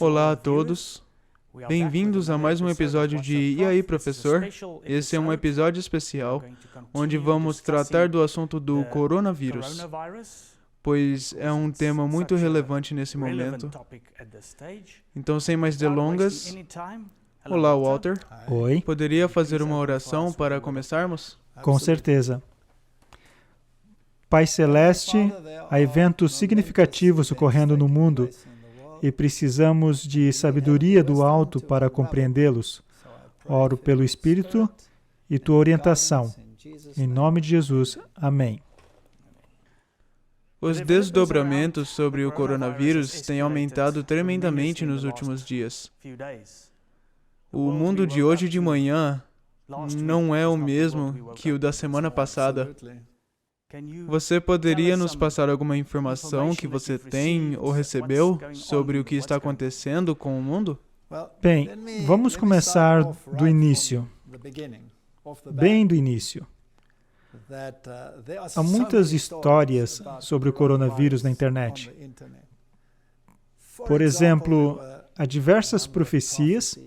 Olá a todos, bem-vindos a mais um episódio de E aí, professor? Esse é um episódio especial onde vamos tratar do assunto do coronavírus, pois é um tema muito relevante nesse momento. Então, sem mais delongas, olá, Walter. Oi. Poderia fazer uma oração para começarmos? Com certeza. Pai Celeste, há eventos significativos ocorrendo no mundo e precisamos de sabedoria do alto para compreendê-los. Oro pelo Espírito e tua orientação. Em nome de Jesus. Amém. Os desdobramentos sobre o coronavírus têm aumentado tremendamente nos últimos dias. O mundo de hoje de manhã não é o mesmo que o da semana passada. Você poderia nos passar alguma informação que você tem ou recebeu sobre o que está acontecendo com o mundo? Bem, vamos começar do início. Bem do início. Há muitas histórias sobre o coronavírus na internet. Por exemplo, há diversas profecias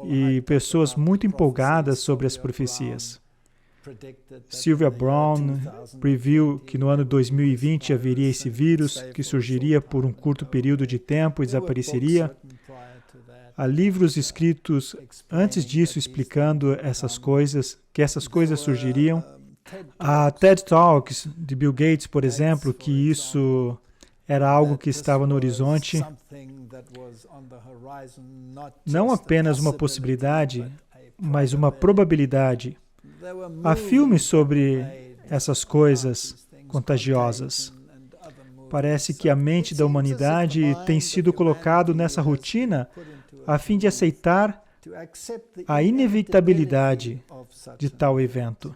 e pessoas muito empolgadas sobre as profecias. Sylvia Browne previu que no ano 2020 haveria esse vírus que surgiria por um curto período de tempo e desapareceria. Há livros escritos antes disso explicando que essas coisas surgiriam. Há TED Talks de Bill Gates, por exemplo, que isso era algo que estava no horizonte. Não apenas uma possibilidade, mas uma probabilidade. Há filmes sobre essas coisas contagiosas. Parece que a mente da humanidade tem sido colocado nessa rotina a fim de aceitar a inevitabilidade de tal evento.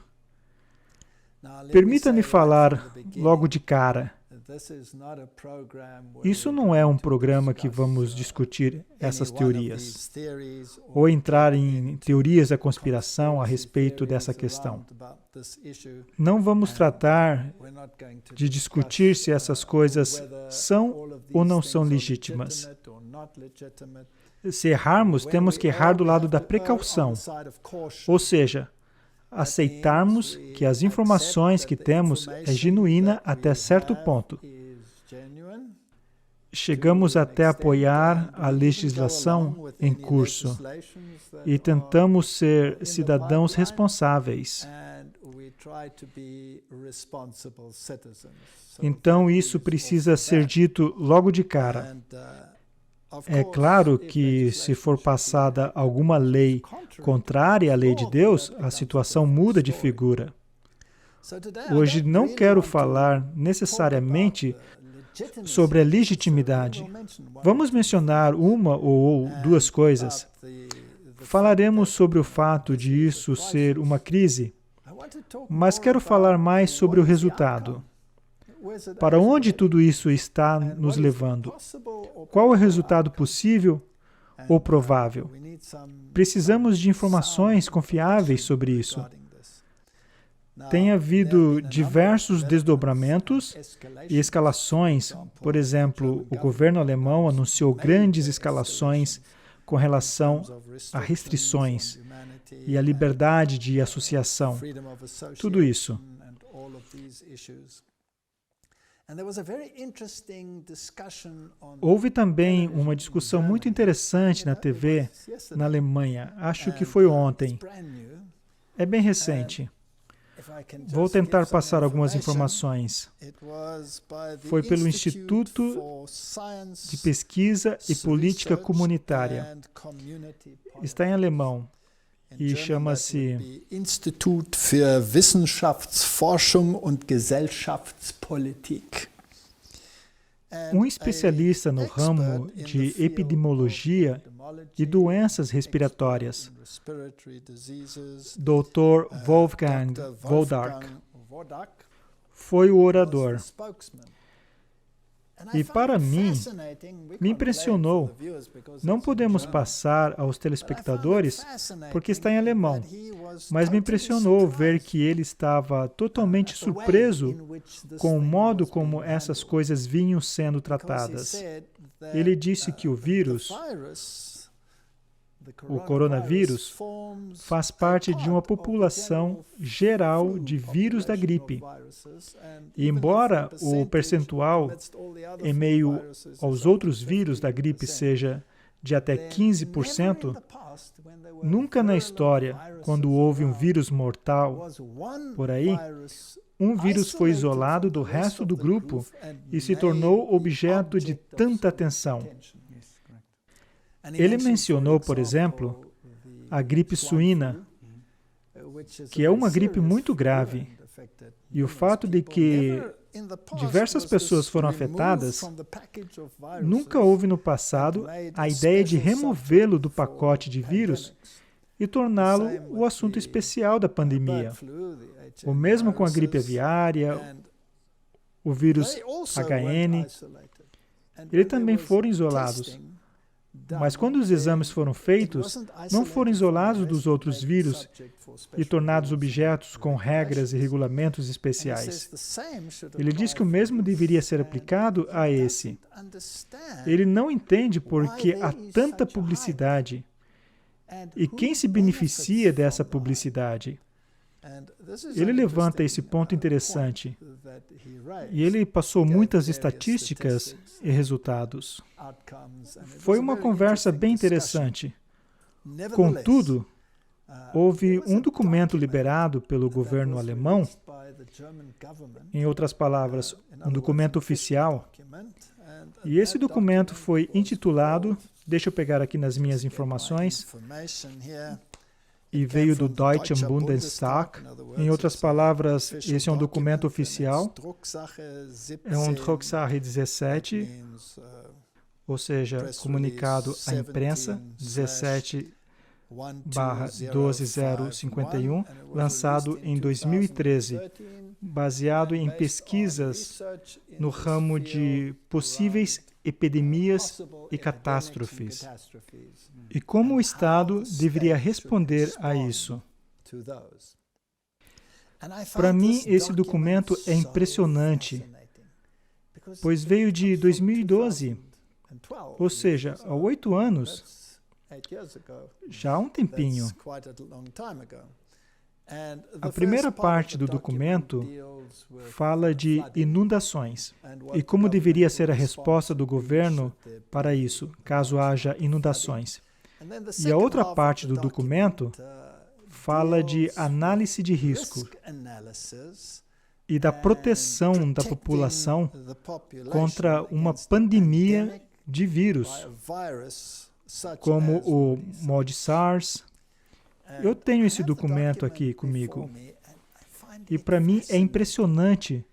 Permita-me falar logo de cara. Isso não é um programa que vamos discutir essas teorias, ou entrar em teorias da conspiração a respeito dessa questão. Não vamos tratar de discutir se essas coisas são ou não são legítimas. Se errarmos, temos que errar do lado da precaução, ou seja, aceitarmos que as informações que temos é genuína até certo ponto. Chegamos até apoiar a legislação em curso e tentamos ser cidadãos responsáveis. Então, isso precisa ser dito logo de cara. É claro que, se for passada alguma lei contrária à lei de Deus, a situação muda de figura. Hoje não quero falar necessariamente sobre a legitimidade. Vamos mencionar uma ou duas coisas. Falaremos sobre o fato de isso ser uma crise, mas quero falar mais sobre o resultado. Para onde tudo isso está nos levando? Qual é o resultado possível ou provável? Precisamos de informações confiáveis sobre isso. Tem havido diversos desdobramentos e escalações. Por exemplo, o governo alemão anunciou grandes escalações com relação a restrições e a liberdade de associação. Tudo isso. Houve também uma discussão muito interessante na TV na Alemanha. Acho que foi ontem. É bem recente. Vou tentar passar algumas informações. Foi pelo Instituto de Pesquisa e Política Comunitária. Está em alemão e chama-se Institut für Wissenschaftsforschung und Gesellschaftspolitik. Um especialista no ramo de epidemiologia e doenças respiratórias, Dr. Wolfgang Wodark, foi o orador. E para mim, me impressionou. Não podemos passar aos telespectadores porque está em alemão, mas me impressionou ver que ele estava totalmente surpreso com o modo como essas coisas vinham sendo tratadas. Ele disse que o vírus, o coronavírus, faz parte de uma população geral de vírus da gripe. E embora o percentual em meio aos outros vírus da gripe seja de até 15%, nunca na história, quando houve um vírus mortal por aí, um vírus foi isolado do resto do grupo e se tornou objeto de tanta atenção. Ele mencionou, por exemplo, a gripe suína, que é uma gripe muito grave, e o fato de que diversas pessoas foram afetadas, nunca houve no passado a ideia de removê-lo do pacote de vírus e torná-lo o assunto especial da pandemia. O mesmo com a gripe aviária, o vírus HN, eles também foram isolados. Mas quando os exames foram feitos, não foram isolados dos outros vírus e tornados objetos com regras e regulamentos especiais. Ele diz que o mesmo deveria ser aplicado a esse. Ele não entende por que há tanta publicidade e quem se beneficia dessa publicidade. Ele levanta esse ponto interessante e ele passou muitas estatísticas e resultados. Foi uma conversa bem interessante. Contudo, houve um documento liberado pelo governo alemão, em outras palavras, um documento oficial, e esse documento foi intitulado, deixa eu pegar aqui nas minhas informações, e veio do Deutschen Bundestag. Em outras palavras, esse é um documento oficial, é um Drucksache 17, ou seja, comunicado à imprensa, 17/12051, lançado em 2013, baseado em pesquisas no ramo de possíveis epidemias e catástrofes. E como o Estado deveria responder a isso? Para mim, esse documento é impressionante, pois veio de 2012, ou seja, há 8 anos, já há um tempinho. A primeira parte do documento fala de inundações e como deveria ser a resposta do governo para isso, caso haja inundações. E a outra parte do documento fala de análise de risco e da proteção da população contra uma pandemia de vírus, como o mal de SARS. Eu tenho esse documento aqui comigo e para mim é impressionante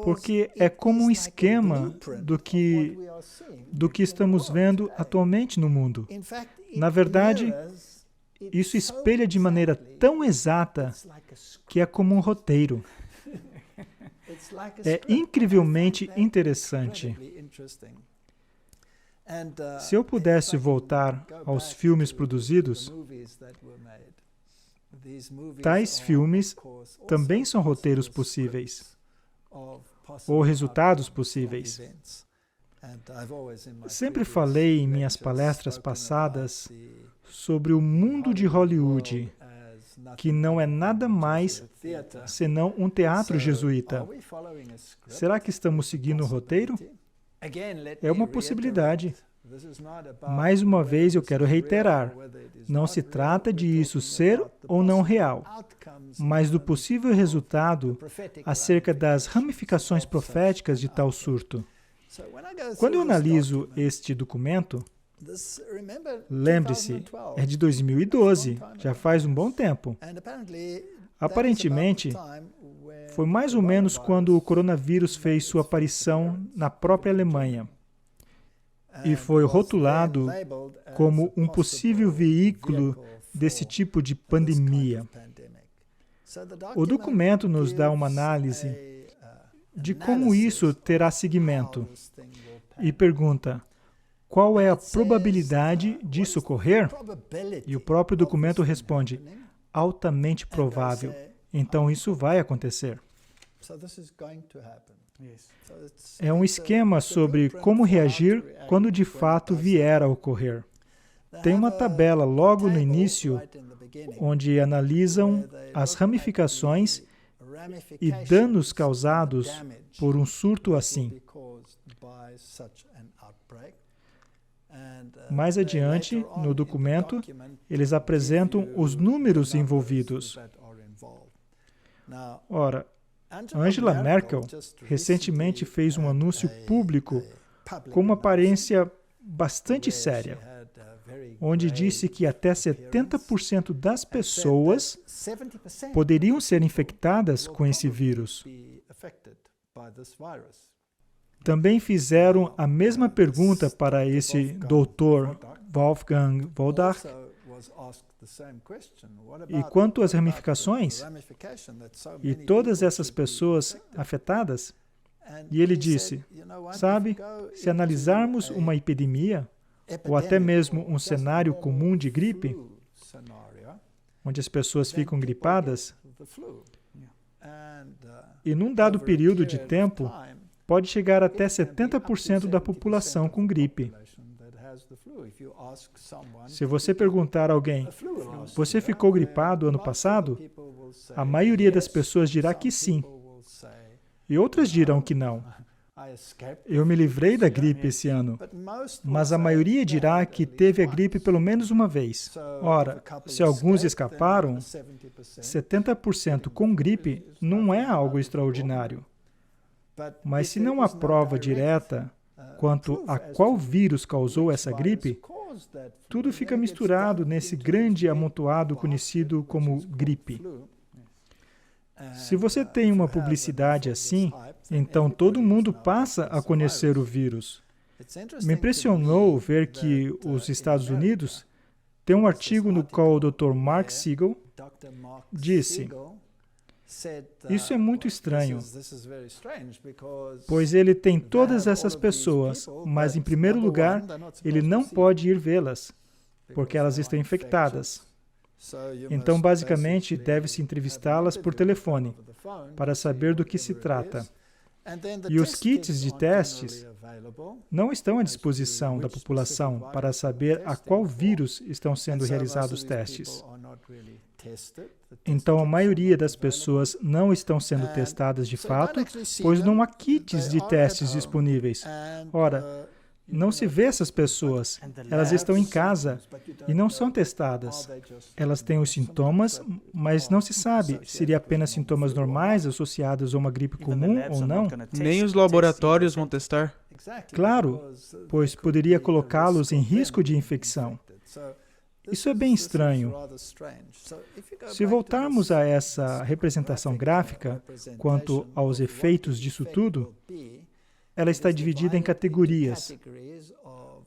porque é como um esquema do que estamos vendo atualmente no mundo. Na verdade, isso espelha de maneira tão exata que é como um roteiro. É incrivelmente interessante. Se eu pudesse voltar aos filmes produzidos, tais filmes também são roteiros possíveis, ou resultados possíveis. Sempre falei em minhas palestras passadas sobre o mundo de Hollywood, que não é nada mais senão um teatro jesuíta. Será que estamos seguindo o roteiro? É uma possibilidade. Mais uma vez eu quero reiterar, não se trata de isso ser ou não real, mas do possível resultado acerca das ramificações proféticas de tal surto. Quando eu analiso este documento, lembre-se, é de 2012, já faz um bom tempo. Aparentemente, foi mais ou menos quando o coronavírus fez sua aparição na própria Alemanha e foi rotulado como um possível veículo desse tipo de pandemia. O documento nos dá uma análise de como isso terá seguimento e pergunta: qual é a probabilidade disso ocorrer? E o próprio documento responde: altamente provável. Então isso vai acontecer. É um esquema sobre como reagir quando de fato vier a ocorrer. Tem uma tabela logo no início, onde analisam as ramificações e danos causados por um surto assim. Mais adiante, no documento, eles apresentam os números envolvidos. Ora, Angela Merkel recentemente fez um anúncio público com uma aparência bastante séria, onde disse que até 70% das pessoas poderiam ser infectadas com esse vírus. Também fizeram a mesma pergunta para esse Dr. Wolfgang Wodarch. E quanto às ramificações? E todas essas pessoas afetadas? E ele disse, sabe, se analisarmos uma epidemia, ou até mesmo um cenário comum de gripe, onde as pessoas ficam gripadas, e num dado período de tempo, pode chegar até 70% da população com gripe. Se você perguntar a alguém, você ficou gripado ano passado? A maioria das pessoas dirá que sim. E outras dirão que não. Eu me livrei da gripe esse ano, mas a maioria dirá que teve a gripe pelo menos uma vez. Ora, se alguns escaparam, 70% com gripe não é algo extraordinário. Mas se não há prova direta quanto a qual vírus causou essa gripe, tudo fica misturado nesse grande amontoado conhecido como gripe. Se você tem uma publicidade assim, então todo mundo passa a conhecer o vírus. Me impressionou ver que os Estados Unidos têm um artigo no qual o Dr. Mark Siegel disse: isso é muito estranho, pois ele tem todas essas pessoas, mas em primeiro lugar, ele não pode ir vê-las, porque elas estão infectadas. Então, basicamente, deve-se entrevistá-las por telefone, para saber do que se trata. E os kits de testes não estão à disposição da população para saber a qual vírus estão sendo realizados testes. Então, a maioria das pessoas não estão sendo testadas de fato, pois não há kits de testes disponíveis. Ora, não se vê essas pessoas. Elas estão em casa e não são testadas. Elas têm os sintomas, mas não se sabe se seriam apenas sintomas normais associados a uma gripe comum ou não. Nem os laboratórios vão testar? Claro, pois poderia colocá-los em risco de infecção. Isso é bem estranho. Se voltarmos a essa representação gráfica quanto aos efeitos disso tudo, ela está dividida em categorias.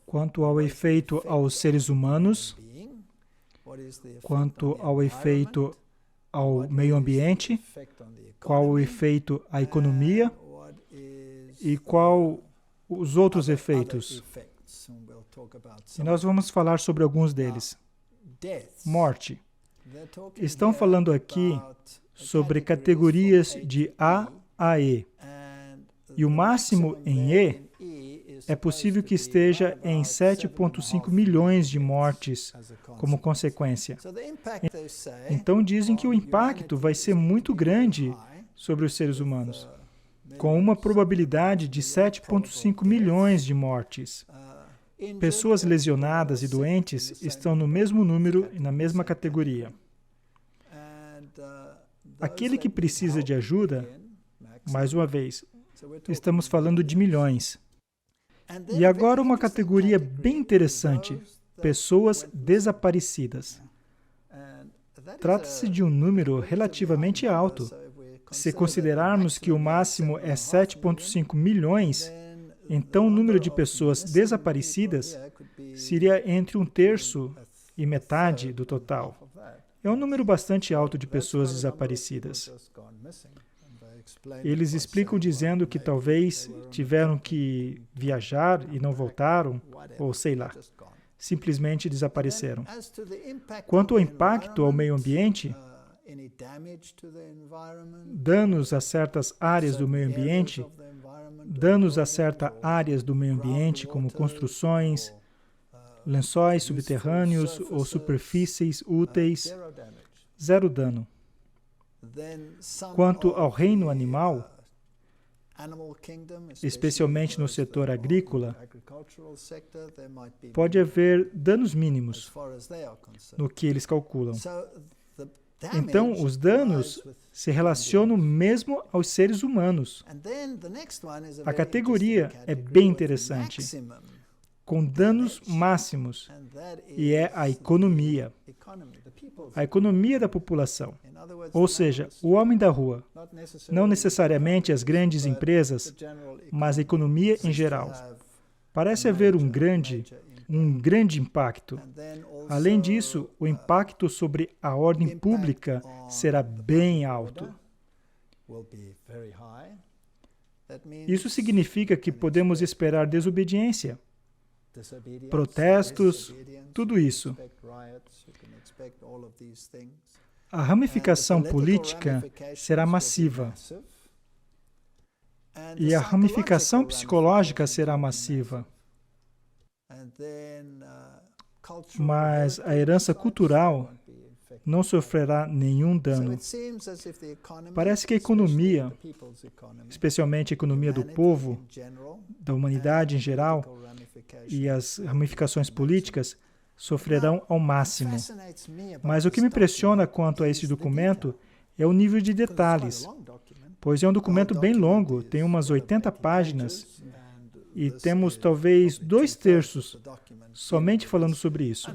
Quanto ao efeito aos seres humanos, quanto ao efeito ao meio ambiente, qual o efeito à economia e qual os outros efeitos. E nós vamos falar sobre alguns deles. Morte. Estão falando aqui sobre categorias de A a E. E o máximo em E é possível que esteja em 7,5 milhões de mortes como consequência. Então dizem que o impacto vai ser muito grande sobre os seres humanos, com uma probabilidade de 7,5 milhões de mortes. Pessoas lesionadas e doentes estão no mesmo número e na mesma categoria. Aquele que precisa de ajuda, mais uma vez, estamos falando de milhões. E agora uma categoria bem interessante, pessoas desaparecidas. Trata-se de um número relativamente alto. Se considerarmos que o máximo é 7,5 milhões, então o número de pessoas desaparecidas seria entre 1/3 e metade do total. É um número bastante alto de pessoas desaparecidas. Eles explicam dizendo que talvez tiveram que viajar e não voltaram, ou sei lá, simplesmente desapareceram. Quanto ao impacto ao meio ambiente, danos a certas áreas do meio ambiente, danos a certas áreas do meio ambiente, como construções, lençóis subterrâneos ou superfícies úteis, zero dano. Quanto ao reino animal, especialmente no setor agrícola, pode haver danos mínimos no que eles calculam. Então, os danos se relacionam mesmo aos seres humanos. A categoria é bem interessante, com danos máximos, e é a economia da população. Ou seja, o homem da rua, não necessariamente as grandes empresas, mas a economia em geral. Parece haver um grande impacto. Além disso, o impacto sobre a ordem pública será bem alto. Isso significa que podemos esperar desobediência, protestos, tudo isso. A ramificação política será massiva. E a ramificação psicológica será massiva. Mas a herança cultural não sofrerá nenhum dano. Parece que a economia, especialmente a economia do povo, da humanidade em geral, e as ramificações políticas, sofrerão ao máximo. Mas o que me impressiona quanto a esse documento é o nível de detalhes, pois é um documento bem longo, tem umas 80 páginas, e temos talvez 2/3 somente falando sobre isso.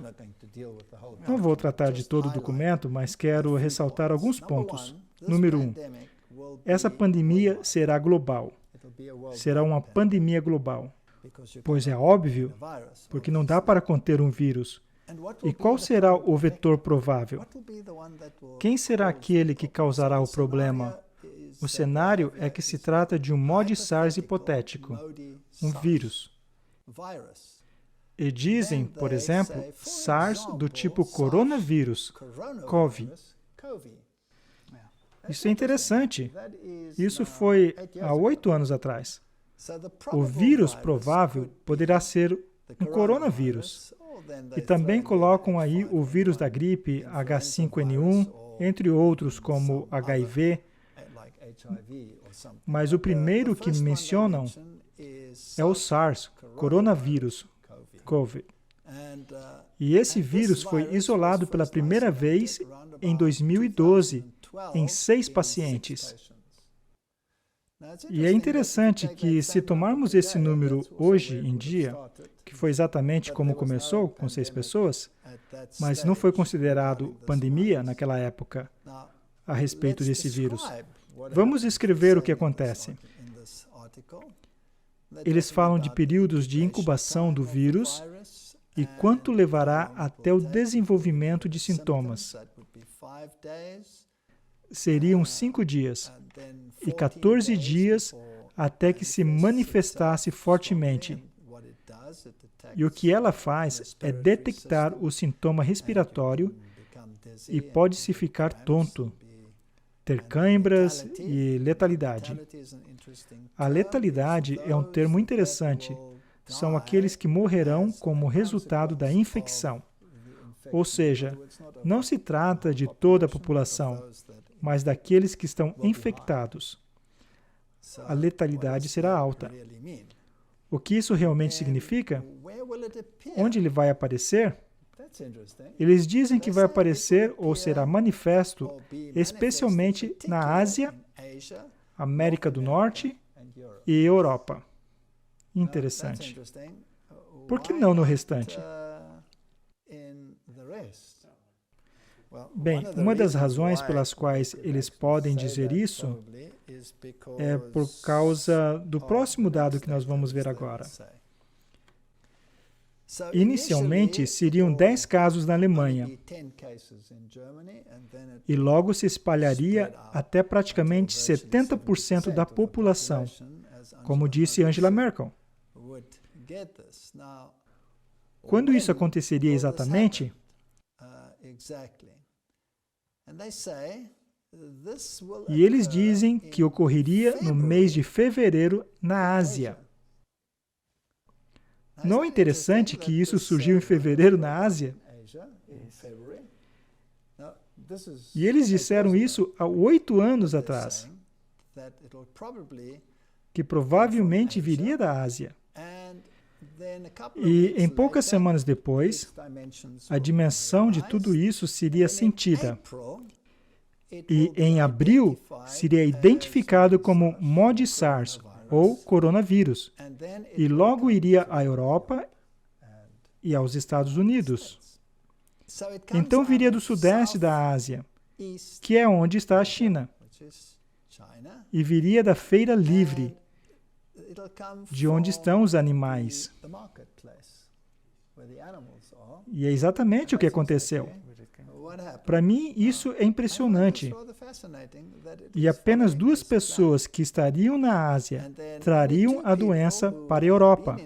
Não vou tratar de todo o documento, mas quero ressaltar alguns pontos. Número 1. Essa pandemia será global. Será uma pandemia global. Pois é óbvio, porque não dá para conter um vírus. E qual será o vetor provável? Quem será aquele que causará o problema? O cenário é que se trata de um Modi SARS hipotético, um vírus. E dizem, por exemplo, SARS do tipo coronavírus, CoV. Isso é interessante. Isso foi há 8 anos atrás. O vírus provável poderá ser um coronavírus. E também colocam aí o vírus da gripe H5N1, entre outros como HIV. Mas o primeiro que mencionam é o SARS, coronavírus, COVID. E esse vírus foi isolado pela primeira vez em 2012, em 6 pacientes. E é interessante que, se tomarmos esse número hoje em dia, que foi exatamente como começou, com 6 pessoas, mas não foi considerado pandemia naquela época a respeito desse vírus. Vamos escrever o que acontece. Eles falam de períodos de incubação do vírus e quanto levará até o desenvolvimento de sintomas. Seriam 5 dias e 14 dias até que se manifestasse fortemente. E o que ela faz é detectar o sintoma respiratório e pode-se ficar tonto, ter cãibras e letalidade. A letalidade é um termo interessante. São aqueles que morrerão como resultado da infecção. Ou seja, não se trata de toda a população, mas daqueles que estão infectados. A letalidade será alta. O que isso realmente significa? Onde ele vai aparecer? Eles dizem que vai aparecer ou será manifesto especialmente na Ásia, América do Norte e Europa. Interessante. Por que não no restante? Bem, uma das razões pelas quais eles podem dizer isso é por causa do próximo dado que nós vamos ver agora. Inicialmente, seriam 10 casos na Alemanha, e logo se espalharia até praticamente 70% da população, como disse Angela Merkel. Quando isso aconteceria exatamente? E eles dizem que ocorreria no mês de fevereiro na Ásia. Não é interessante que isso surgiu em fevereiro na Ásia? E eles disseram isso há 8 anos atrás, que provavelmente viria da Ásia. E em poucas semanas depois, a dimensão de tudo isso seria sentida. E em abril, seria identificado como MOD-SARS, ou coronavírus, e logo iria à Europa e aos Estados Unidos. Então viria do sudeste da Ásia, que é onde está a China, e viria da feira livre, de onde estão os animais. E é exatamente o que aconteceu. Para mim, isso é impressionante. E apenas 2 pessoas que estariam na Ásia trariam a doença para a Europa.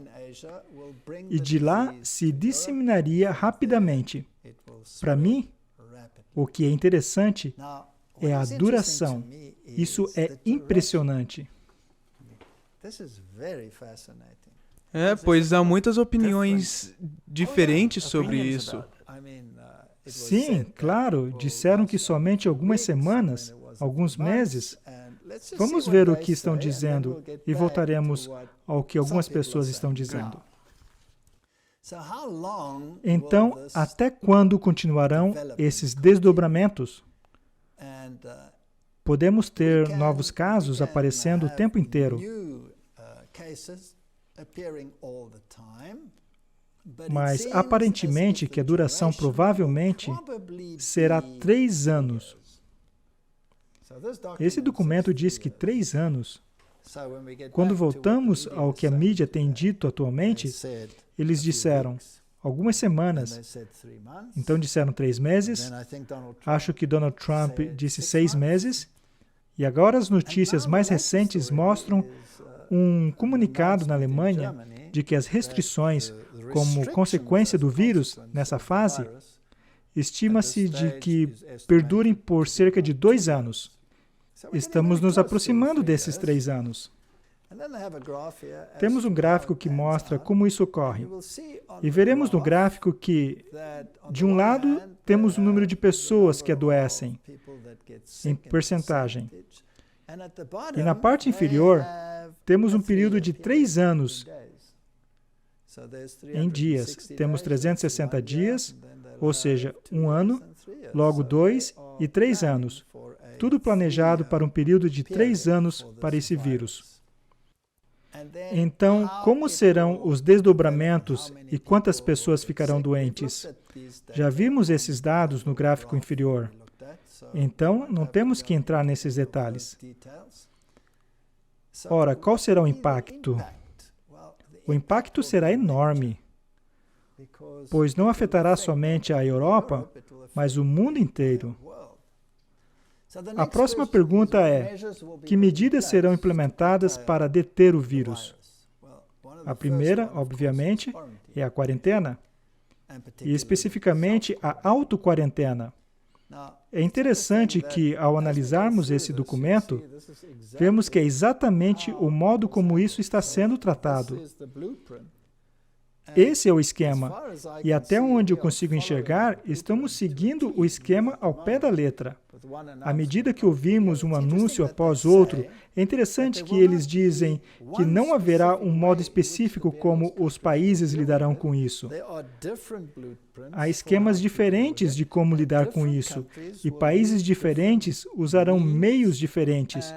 E de lá se disseminaria rapidamente. Para mim, o que é interessante é a duração. Isso é impressionante. Pois há muitas opiniões diferentes sobre isso. Sim, claro, disseram que somente algumas semanas, alguns meses. Vamos ver o que estão dizendo e voltaremos ao que algumas pessoas estão dizendo. Então, até quando continuarão esses desdobramentos? Podemos ter novos casos aparecendo o tempo inteiro. Mas, aparentemente, que a duração provavelmente será 3 anos. Esse documento diz que 3 anos. Quando voltamos ao que a mídia tem dito atualmente, eles disseram algumas semanas. Então disseram 3 meses. Acho que Donald Trump disse 6 meses. E agora as notícias mais recentes mostram um comunicado na Alemanha de que as restrições, como consequência do vírus nessa fase, estima-se de que perdurem por cerca de 2 anos. Estamos nos aproximando desses 3 anos. Temos um gráfico que mostra como isso ocorre. E veremos no gráfico que, de um lado, temos o número de pessoas que adoecem, em percentagem. E na parte inferior, temos um período de 3 anos em dias. Temos 360 dias, ou seja, 1 ano, logo 2 e 3 anos. Tudo planejado para um período de 3 anos para esse vírus. Então, como serão os desdobramentos e quantas pessoas ficarão doentes? Já vimos esses dados no gráfico inferior. Então, não temos que entrar nesses detalhes. Ora, qual será o impacto? O impacto será enorme, pois não afetará somente a Europa, mas o mundo inteiro. A próxima pergunta é: que medidas serão implementadas para deter o vírus? A primeira, obviamente, é a quarentena, e especificamente a autoquarentena. É interessante que, ao analisarmos esse documento, vemos que é exatamente o modo como isso está sendo tratado. Esse é o esquema, e até onde eu consigo enxergar, estamos seguindo o esquema ao pé da letra. À medida que ouvimos um anúncio após outro, é interessante que eles dizem que não haverá um modo específico como os países lidarão com isso. Há esquemas diferentes de como lidar com isso, e países diferentes usarão meios diferentes,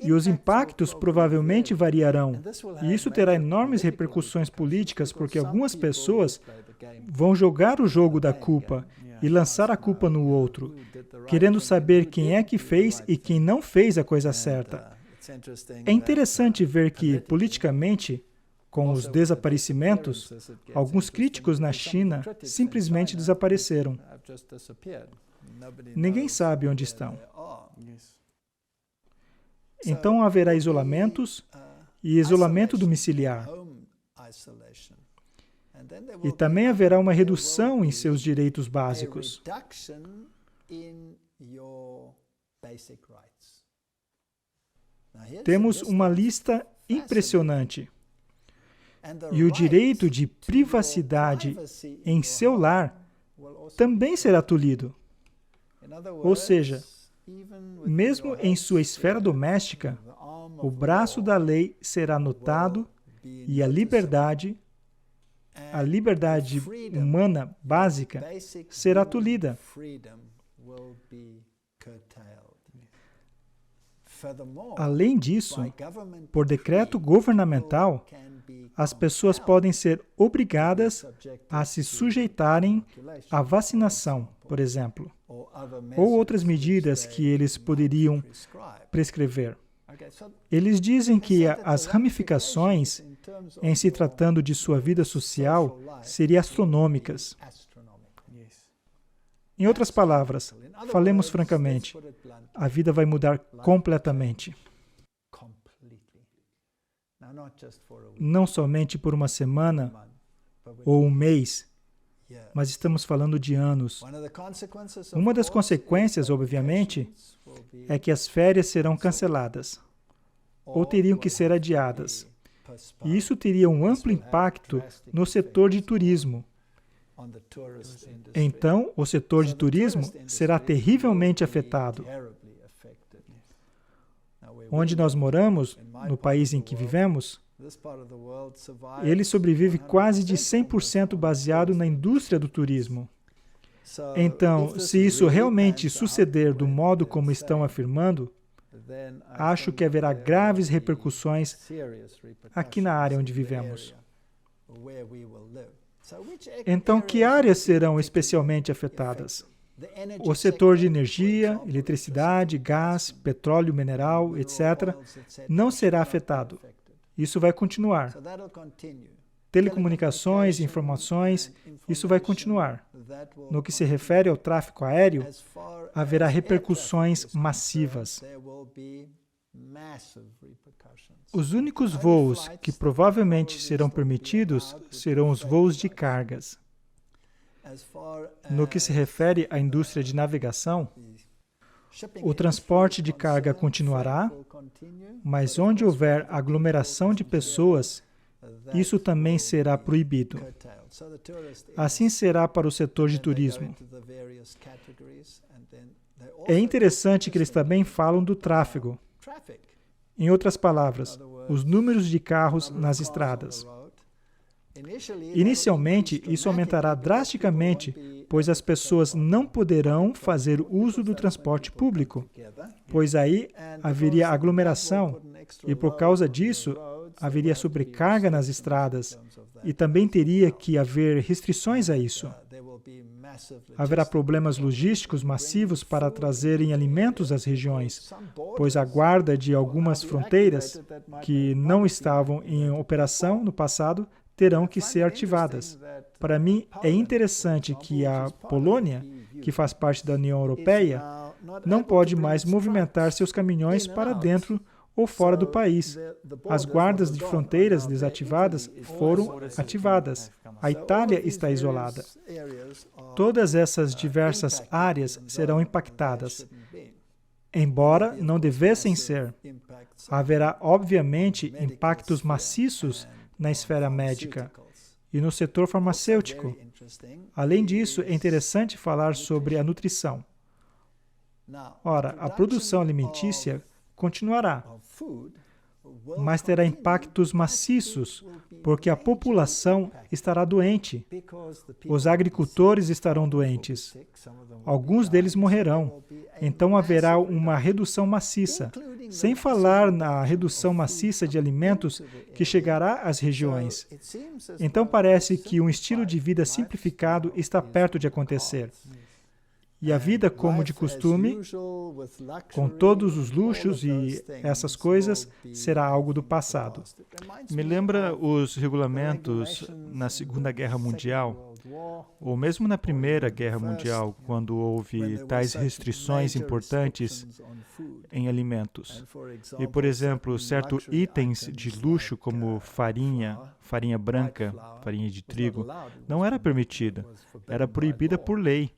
e os impactos provavelmente variarão. E isso terá enormes repercussões políticas, porque algumas pessoas vão jogar o jogo da culpa e lançar a culpa no outro, querendo saber quem é que fez e quem não fez a coisa certa. É interessante ver que, politicamente, com os desaparecimentos, alguns críticos na China simplesmente desapareceram. Ninguém sabe onde estão. Então haverá isolamentos e isolamento domiciliar. E também haverá uma redução em seus direitos básicos. Temos uma lista impressionante. E o direito de privacidade em seu lar também será tolhido. Ou seja, mesmo em sua esfera doméstica, o braço da lei será notado e a liberdade humana básica será tolhida. Além disso, por decreto governamental, as pessoas podem ser obrigadas a se sujeitarem à vacinação, por exemplo, ou outras medidas que eles poderiam prescrever. Eles dizem que as ramificações, em se tratando de sua vida social, seriam astronômicas. Em outras palavras, falemos francamente, a vida vai mudar completamente. Não somente por uma semana ou um mês, mas estamos falando de anos. Uma das consequências, obviamente, é que as férias serão canceladas ou teriam que ser adiadas. E isso teria um amplo impacto no setor de turismo. Então, o setor de turismo será terrivelmente afetado. Onde nós moramos, no país em que vivemos, ele sobrevive quase de 100% baseado na indústria do turismo. Então, se isso realmente suceder do modo como estão afirmando, acho que haverá graves repercussões aqui na área onde vivemos. Então, que áreas serão especialmente afetadas? O setor de energia, eletricidade, gás, petróleo mineral, etc., não será afetado. Isso vai continuar. Telecomunicações, informações, isso vai continuar. No que se refere ao tráfego aéreo, haverá repercussões massivas. Os únicos voos que provavelmente serão permitidos serão os voos de cargas. No que se refere à indústria de navegação, o transporte de carga continuará, mas onde houver aglomeração de pessoas, isso também será proibido. Assim será para o setor de turismo. É interessante que eles também falam do tráfego. Em outras palavras, os números de carros nas estradas. Inicialmente, isso aumentará drasticamente, pois as pessoas não poderão fazer uso do transporte público, pois aí haveria aglomeração e, por causa disso, haveria sobrecarga nas estradas e também teria que haver restrições a isso. Haverá problemas logísticos massivos para trazerem alimentos às regiões, pois a guarda de algumas fronteiras que não estavam em operação no passado terão que ser ativadas. Para mim, é interessante que a Polônia, que faz parte da União Europeia, não pode mais movimentar seus caminhões para dentro ou fora do país. As guardas de fronteiras desativadas foram ativadas. A Itália está isolada. Todas essas diversas áreas serão impactadas. Embora não devessem ser, haverá, obviamente, impactos maciços na esfera médica e no setor farmacêutico. Além disso, é interessante falar sobre a nutrição. Ora, a produção alimentícia continuará, mas terá impactos maciços, porque a população estará doente. Os agricultores estarão doentes. Alguns deles morrerão. Então haverá uma redução maciça, sem falar na redução maciça de alimentos que chegará às regiões. Então parece que um estilo de vida simplificado está perto de acontecer. E a vida, como de costume, com todos os luxos e essas coisas, será algo do passado. Me lembra os regulamentos na Segunda Guerra Mundial, ou mesmo na Primeira Guerra Mundial, quando houve tais restrições importantes em alimentos. E, por exemplo, certos itens de luxo como farinha branca, farinha de trigo, não era permitida, era proibida por lei.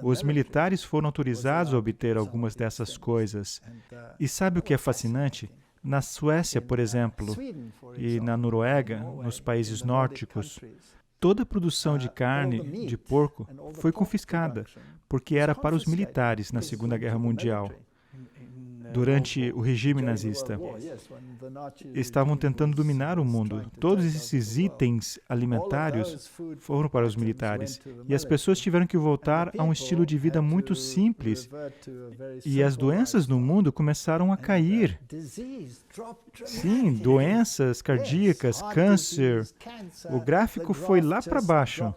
Os militares foram autorizados a obter algumas dessas coisas. E sabe o que é fascinante? Na Suécia, por exemplo, e na Noruega, nos países nórdicos, toda a produção de carne de porco foi confiscada, porque era para os militares na Segunda Guerra Mundial. Durante o regime nazista, estavam tentando dominar o mundo. Todos esses itens alimentares foram para os militares. E as pessoas tiveram que voltar a um estilo de vida muito simples. E as doenças no mundo começaram a cair. Sim, doenças cardíacas, câncer. O gráfico foi lá para baixo.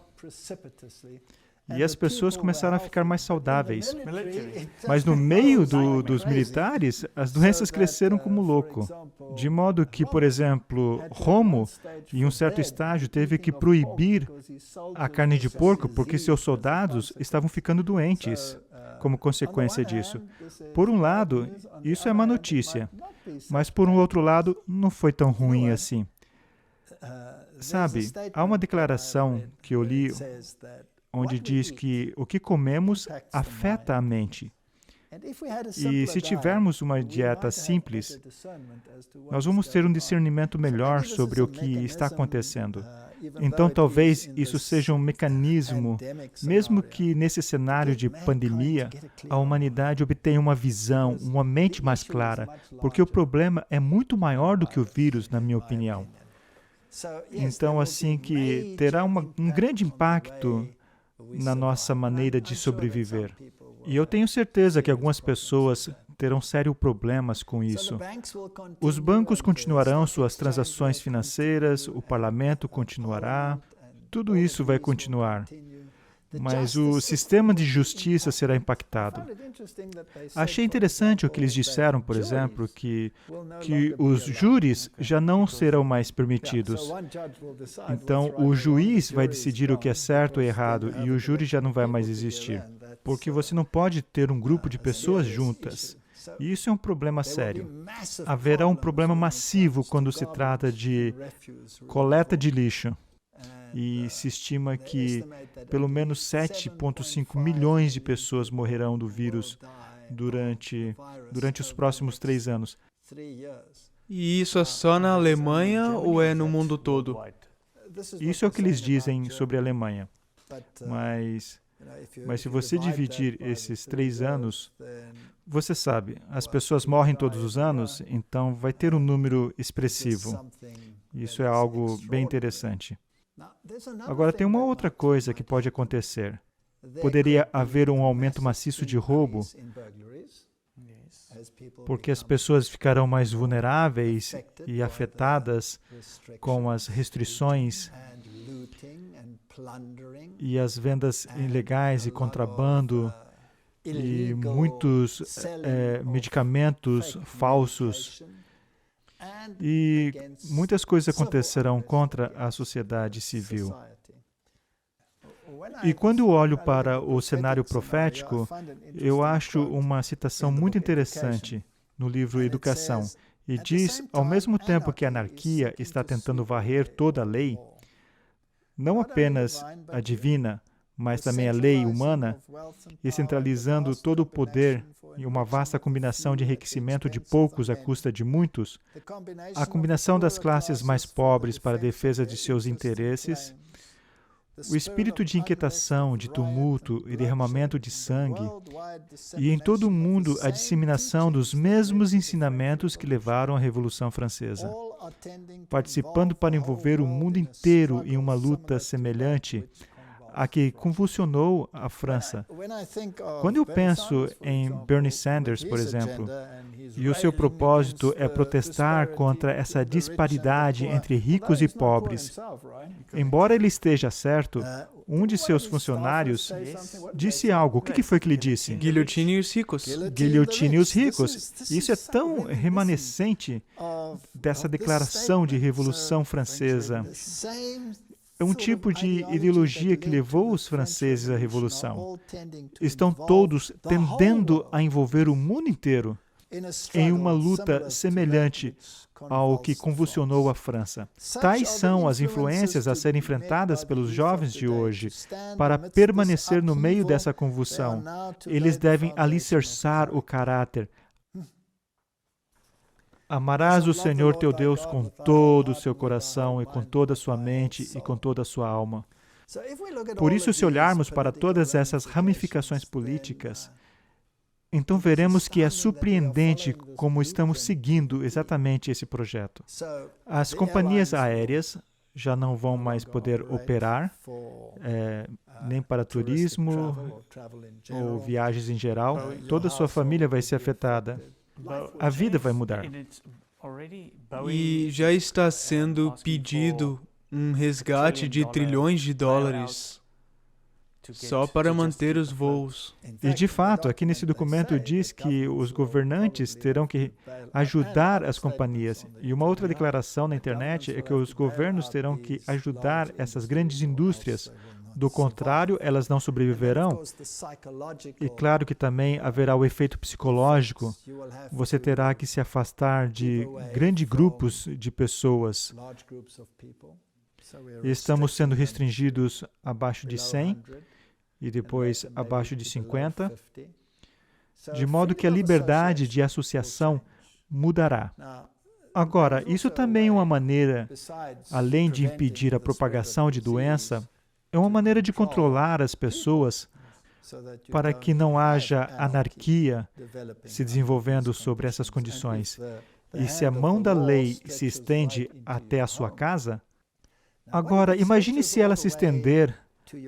E as pessoas começaram a ficar mais saudáveis. Mas no meio dos militares, as doenças cresceram como louco. De modo que, por exemplo, Romo, em um certo estágio, teve que proibir a carne de porco porque seus soldados estavam ficando doentes como consequência disso. Por um lado, isso é má notícia. Mas, por um outro lado, não foi tão ruim assim. Sabe, há uma declaração que eu li onde diz que o que comemos afeta a mente. E se tivermos uma dieta simples, nós vamos ter um discernimento melhor sobre o que está acontecendo. Então, talvez isso seja um mecanismo, mesmo que nesse cenário de pandemia, a humanidade obtenha uma visão, uma mente mais clara, porque o problema é muito maior do que o vírus, na minha opinião. Então, assim que terá um grande impacto na nossa maneira de sobreviver. E eu tenho certeza que algumas pessoas terão sérios problemas com isso. Os bancos continuarão suas transações financeiras, o parlamento continuará, tudo isso vai continuar. Mas o sistema de justiça será impactado. Achei interessante o que eles disseram, por exemplo, que os júris já não serão mais permitidos. Então, o juiz vai decidir o que é certo e errado, e o júri já não vai mais existir. Porque você não pode ter um grupo de pessoas juntas. E isso é um problema sério. Haverá um problema massivo quando se trata de coleta de lixo. E se estima que pelo menos 7,5 milhões de pessoas morrerão do vírus durante os próximos 3 anos. E isso é só na Alemanha ou é no mundo todo? Isso é o que eles dizem sobre a Alemanha. Mas se você dividir esses 3 anos, você sabe, as pessoas morrem todos os anos, então vai ter um número expressivo. Isso é algo bem interessante. Agora, tem uma outra coisa que pode acontecer. Poderia haver um aumento maciço de roubo, porque as pessoas ficarão mais vulneráveis e afetadas com as restrições e as vendas ilegais e contrabando e muitos medicamentos falsos. E muitas coisas acontecerão contra a sociedade civil. E quando eu olho para o cenário profético, eu acho uma citação muito interessante no livro Educação. E diz, ao mesmo tempo que a anarquia está tentando varrer toda a lei, não apenas a divina, mas também a lei humana, e centralizando todo o poder em uma vasta combinação de enriquecimento de poucos à custa de muitos, a combinação das classes mais pobres para a defesa de seus interesses, o espírito de inquietação, de tumulto e derramamento de sangue, e em todo o mundo a disseminação dos mesmos ensinamentos que levaram à Revolução Francesa, participando para envolver o mundo inteiro em uma luta semelhante a que convulsionou a França. Quando eu penso em Bernie Sanders, por exemplo, e o seu propósito é protestar contra essa disparidade entre ricos e pobres, embora ele esteja certo, um de seus funcionários disse algo. O que foi que ele disse? Guilhotine os ricos. Guilhotine os ricos. Isso é tão remanescente dessa declaração de Revolução Francesa. é um tipo de ideologia que levou os franceses à Revolução. Estão todos tendendo a envolver o mundo inteiro em uma luta semelhante ao que convulsionou a França. Tais são as influências a serem enfrentadas pelos jovens de hoje. Para permanecer no meio dessa convulsão, eles devem alicerçar o caráter. Amarás o Senhor teu Deus com todo o seu coração e com toda a sua mente e com toda a sua alma. Por isso, se olharmos para todas essas ramificações políticas, então veremos que é surpreendente como estamos seguindo exatamente esse projeto. As companhias aéreas já não vão mais poder operar, nem para turismo ou viagens em geral. Toda a sua família vai ser afetada. A vida vai mudar. E já está sendo pedido um resgate de trilhões de dólares só para manter os voos. E, de fato, aqui nesse documento diz que os governantes terão que ajudar as companhias. E uma outra declaração na internet é que os governos terão que ajudar essas grandes indústrias. Do contrário, elas não sobreviverão. E claro que também haverá o efeito psicológico. Você terá que se afastar de grandes grupos de pessoas. Estamos sendo restringidos abaixo de 100 e depois abaixo de 50, de modo que a liberdade de associação mudará. Agora, isso também é uma maneira, além de impedir a propagação de doença, é uma maneira de controlar as pessoas para que não haja anarquia se desenvolvendo sobre essas condições. E se a mão da lei se estende até a sua casa, agora imagine se ela se estender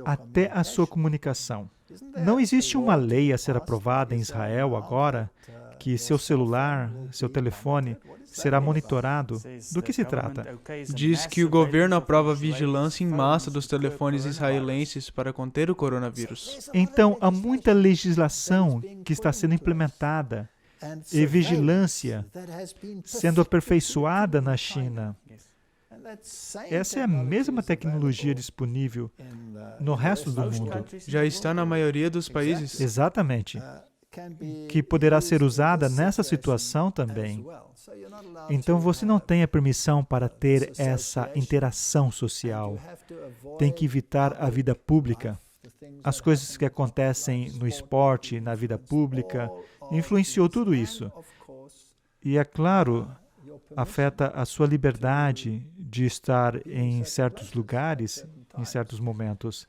até a sua comunicação. Não existe uma lei a ser aprovada em Israel agora que seu celular, seu telefone, será monitorado. Do que se trata? Diz que o governo aprova vigilância em massa dos telefones israelenses para conter o coronavírus. Então, há muita legislação que está sendo implementada e vigilância sendo aperfeiçoada na China. Essa é a mesma tecnologia disponível no resto do mundo. Já está na maioria dos países. Exatamente. Que poderá ser usada nessa situação também. Então, você não tem a permissão para ter essa interação social. Tem que evitar a vida pública. As coisas que acontecem no esporte, na vida pública, influenciou tudo isso. E, é claro, afeta a sua liberdade de estar em certos lugares, em certos momentos.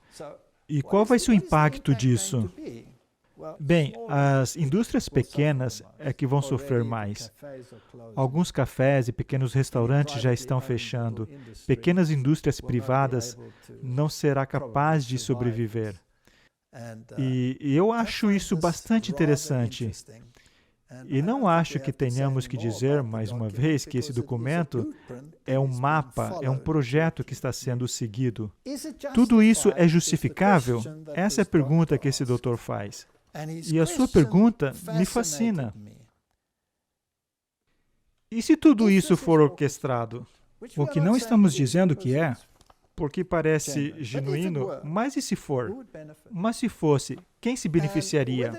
E qual vai ser o impacto disso? Bem, as indústrias pequenas é que vão sofrer mais. Alguns cafés e pequenos restaurantes já estão fechando. Pequenas indústrias privadas não serão capazes de sobreviver. E eu acho isso bastante interessante. E não acho que tenhamos que dizer, mais uma vez, que esse documento é um mapa, é um projeto que está sendo seguido. Tudo isso é justificável? Essa é a pergunta que esse doutor faz. E a sua pergunta me fascina. E se tudo isso for orquestrado? O que não estamos dizendo que é, porque parece genuíno, mas e se for? Mas se fosse, quem se beneficiaria?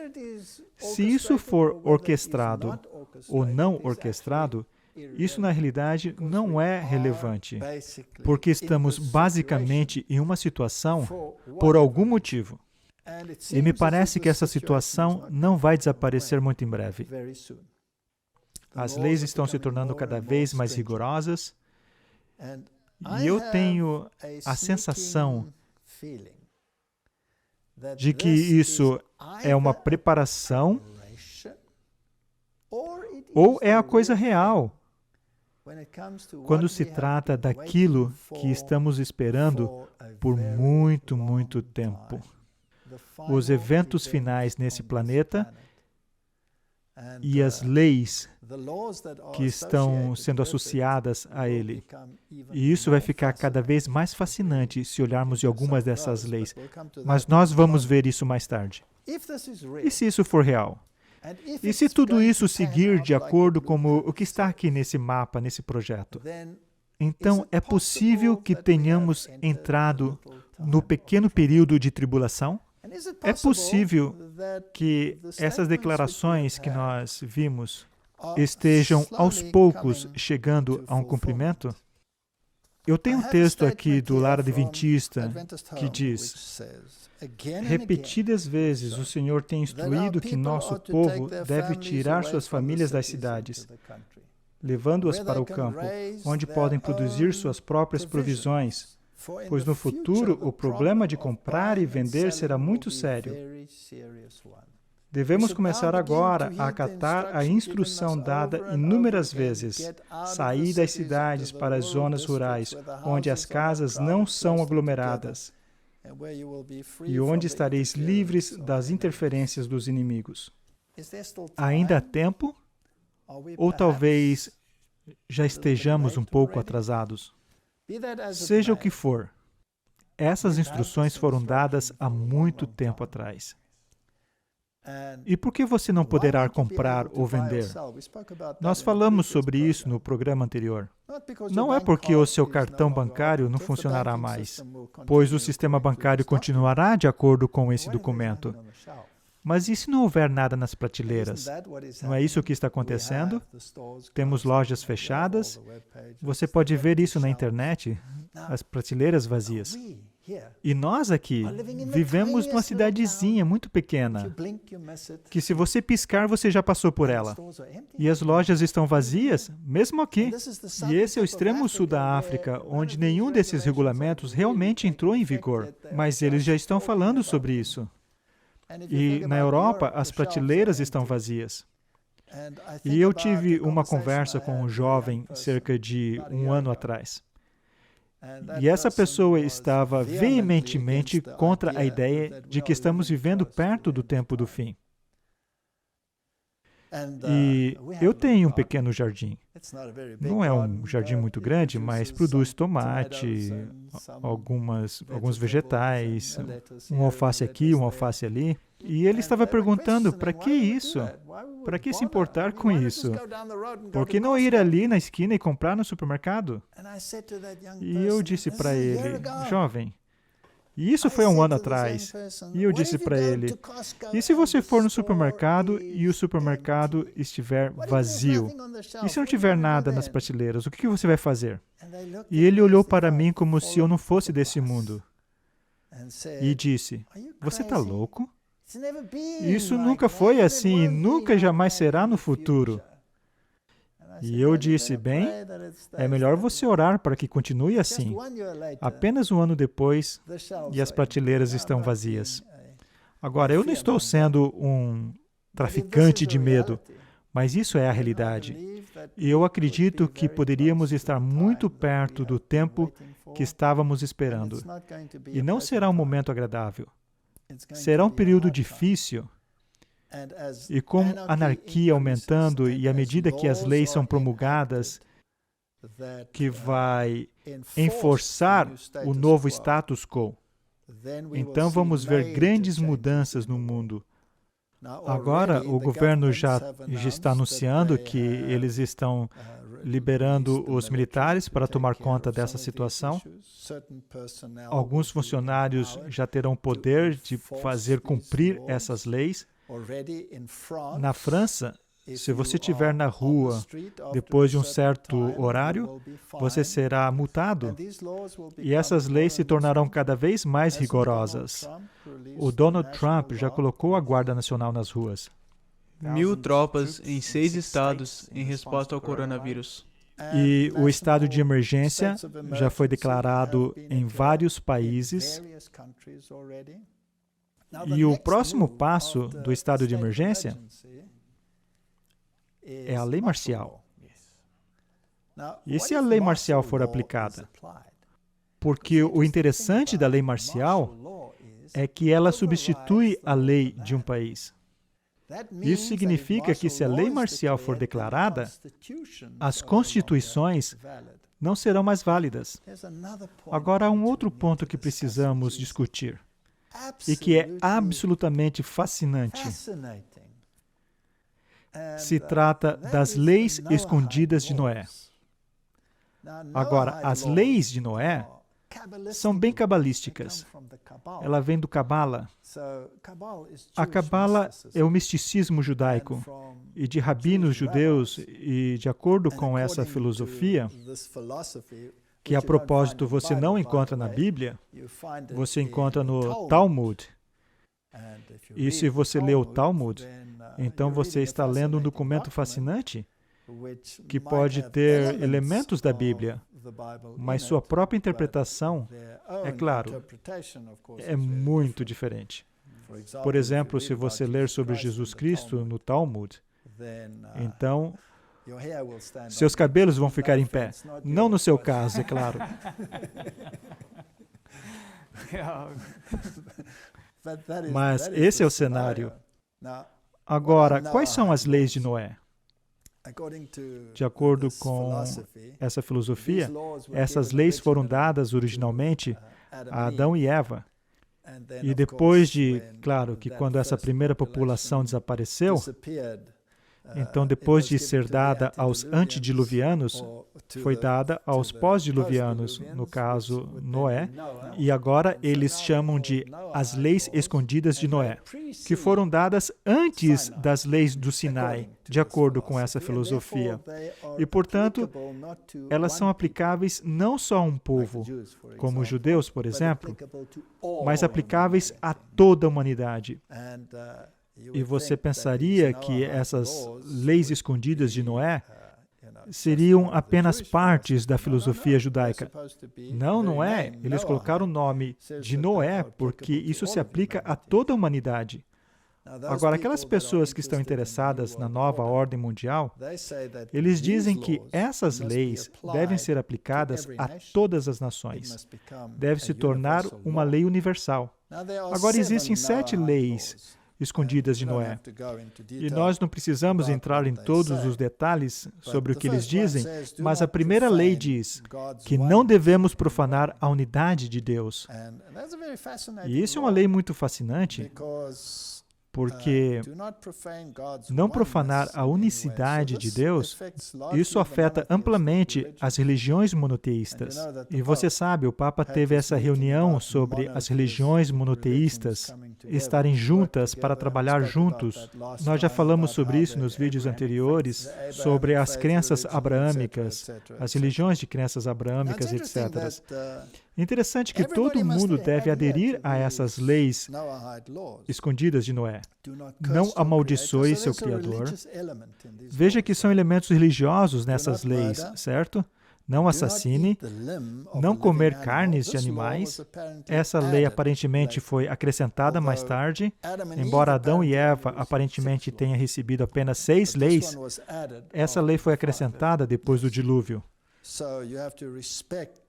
Se isso for orquestrado ou não orquestrado, isso na realidade não é relevante, porque estamos basicamente em uma situação por algum motivo. E me parece que essa situação não vai desaparecer muito em breve. As leis estão se tornando cada vez mais rigorosas e eu tenho a sensação de que isso é uma preparação ou é a coisa real quando se trata daquilo que estamos esperando por muito, muito tempo. Os eventos finais nesse planeta e as leis que estão sendo associadas a ele. E isso vai ficar cada vez mais fascinante se olharmos de algumas dessas leis. Mas nós vamos ver isso mais tarde. E se isso for real? E se tudo isso seguir de acordo com o que está aqui nesse mapa, nesse projeto? Então, é possível que tenhamos entrado no pequeno período de tribulação? É possível que essas declarações que nós vimos estejam aos poucos chegando a um cumprimento? Eu tenho um texto aqui do Lar Adventista que diz: repetidas vezes o Senhor tem instruído que nosso povo deve tirar suas famílias das cidades, levando-as para o campo, onde podem produzir suas próprias provisões, pois no futuro o problema de comprar e vender será muito sério. Devemos começar agora a acatar a instrução dada inúmeras vezes: sair das cidades para as zonas rurais, onde as casas não são aglomeradas, e onde estareis livres das interferências dos inimigos. Ainda há tempo? Ou talvez já estejamos um pouco atrasados? Seja o que for, essas instruções foram dadas há muito tempo atrás. E por que você não poderá comprar ou vender? Nós falamos sobre isso no programa anterior. Não é porque o seu cartão bancário não funcionará mais, pois o sistema bancário continuará de acordo com esse documento. Mas e se não houver nada nas prateleiras? Não é isso que está acontecendo? Temos lojas fechadas. Você pode ver isso na internet, as prateleiras vazias. E nós aqui vivemos numa cidadezinha muito pequena, que se você piscar, você já passou por ela. E as lojas estão vazias, mesmo aqui. E esse é o extremo sul da África, onde nenhum desses regulamentos realmente entrou em vigor. Mas eles já estão falando sobre isso. E na Europa, as prateleiras estão vazias. E eu tive uma conversa com um jovem cerca de um ano atrás. E essa pessoa estava veementemente contra a ideia de que estamos vivendo perto do tempo do fim. E eu tenho um pequeno jardim. Não é um jardim muito grande, mas produz tomate, alguns vegetais, um alface aqui, um alface ali. E ele estava perguntando, para que isso? Para que se importar com isso? Por que não ir ali na esquina e comprar no supermercado? E eu disse para ele, jovem, e isso foi há um ano atrás. E eu disse para ele, e se você for no supermercado e o supermercado estiver vazio? E se não tiver nada nas prateleiras, o que você vai fazer? E ele olhou para mim como se eu não fosse desse mundo. E disse, você está louco? Isso nunca foi assim e nunca jamais será no futuro. E eu disse, bem, é melhor você orar para que continue assim. Apenas um ano depois, e as prateleiras estão vazias. Agora, eu não estou sendo um traficante de medo, mas isso é a realidade. E eu acredito que poderíamos estar muito perto do tempo que estávamos esperando. E não será um momento agradável. Será um período difícil. E com a anarquia aumentando e à medida que as leis são promulgadas, que vai enforçar o novo status quo, então vamos ver grandes mudanças no mundo. Agora, o governo já está anunciando que eles estão liberando os militares para tomar conta dessa situação. Alguns funcionários já terão poder de fazer cumprir essas leis. Na França, se você estiver na rua depois de um certo horário, você será multado. E essas leis se tornarão cada vez mais rigorosas. O Donald Trump já colocou a Guarda Nacional nas ruas. 1.000 tropas em 6 estados em resposta ao coronavírus. E o estado de emergência já foi declarado em vários países. E o próximo passo do estado de emergência é a lei marcial. E se a lei marcial for aplicada? Porque o interessante da lei marcial é que ela substitui a lei de um país. Isso significa que se a lei marcial for declarada, as constituições não serão mais válidas. Agora, há um outro ponto que precisamos discutir, e que é absolutamente fascinante. Se trata das leis escondidas de Noé. Agora, as leis de Noé são bem cabalísticas. Ela vem do Cabala. A Cabala é o misticismo judaico. E de rabinos judeus, e de acordo com essa filosofia, que a propósito você não encontra na Bíblia, você encontra no Talmud. E se você lê o Talmud, então você está lendo um documento fascinante que pode ter elementos da Bíblia, mas sua própria interpretação, é claro, é muito diferente. Por exemplo, se você ler sobre Jesus Cristo no Talmud, então seus cabelos vão ficar em pé. Não no seu caso, é claro. Mas esse é o cenário. Agora, quais são as leis de Noé? De acordo com essa filosofia, essas leis foram dadas originalmente a Adão e Eva. E depois de, claro, que quando essa primeira população desapareceu, então depois de ser dada aos antediluvianos, foi dada aos pós-diluvianos, no caso Noé, e agora eles chamam de as leis escondidas de Noé, que foram dadas antes das leis do Sinai, de acordo com essa filosofia. E, portanto, elas são aplicáveis não só a um povo, como os judeus, por exemplo, mas aplicáveis a toda a humanidade. E você pensaria que essas leis escondidas de Noé seriam apenas partes da filosofia judaica. Não, não é. Eles colocaram o nome de Noé porque isso se aplica a toda a humanidade. Agora, aquelas pessoas que estão interessadas na nova ordem mundial, eles dizem que essas leis devem ser aplicadas a todas as nações. Deve se tornar uma lei universal. Agora, existem 7 leis escondidas de Noé. E nós não precisamos entrar em todos os detalhes sobre o que eles dizem, mas a primeira lei diz que não devemos profanar a unidade de Deus. E isso é uma lei muito fascinante, porque não profanar a unicidade de Deus, isso afeta amplamente as religiões monoteístas. E você sabe, o Papa teve essa reunião sobre as religiões monoteístas estarem juntas para trabalhar juntos. Nós já falamos sobre isso nos vídeos anteriores, sobre as crenças abraâmicas, as religiões de crenças abraâmicas, etc. Interessante que todo mundo deve aderir a essas leis escondidas de Noé. Não amaldiçoe seu Criador. Veja que são elementos religiosos nessas leis, certo? Não assassine, não comer carnes de animais. Essa lei aparentemente foi acrescentada mais tarde. Embora Adão e Eva aparentemente tenham recebido apenas 6 leis, essa lei foi acrescentada depois do dilúvio.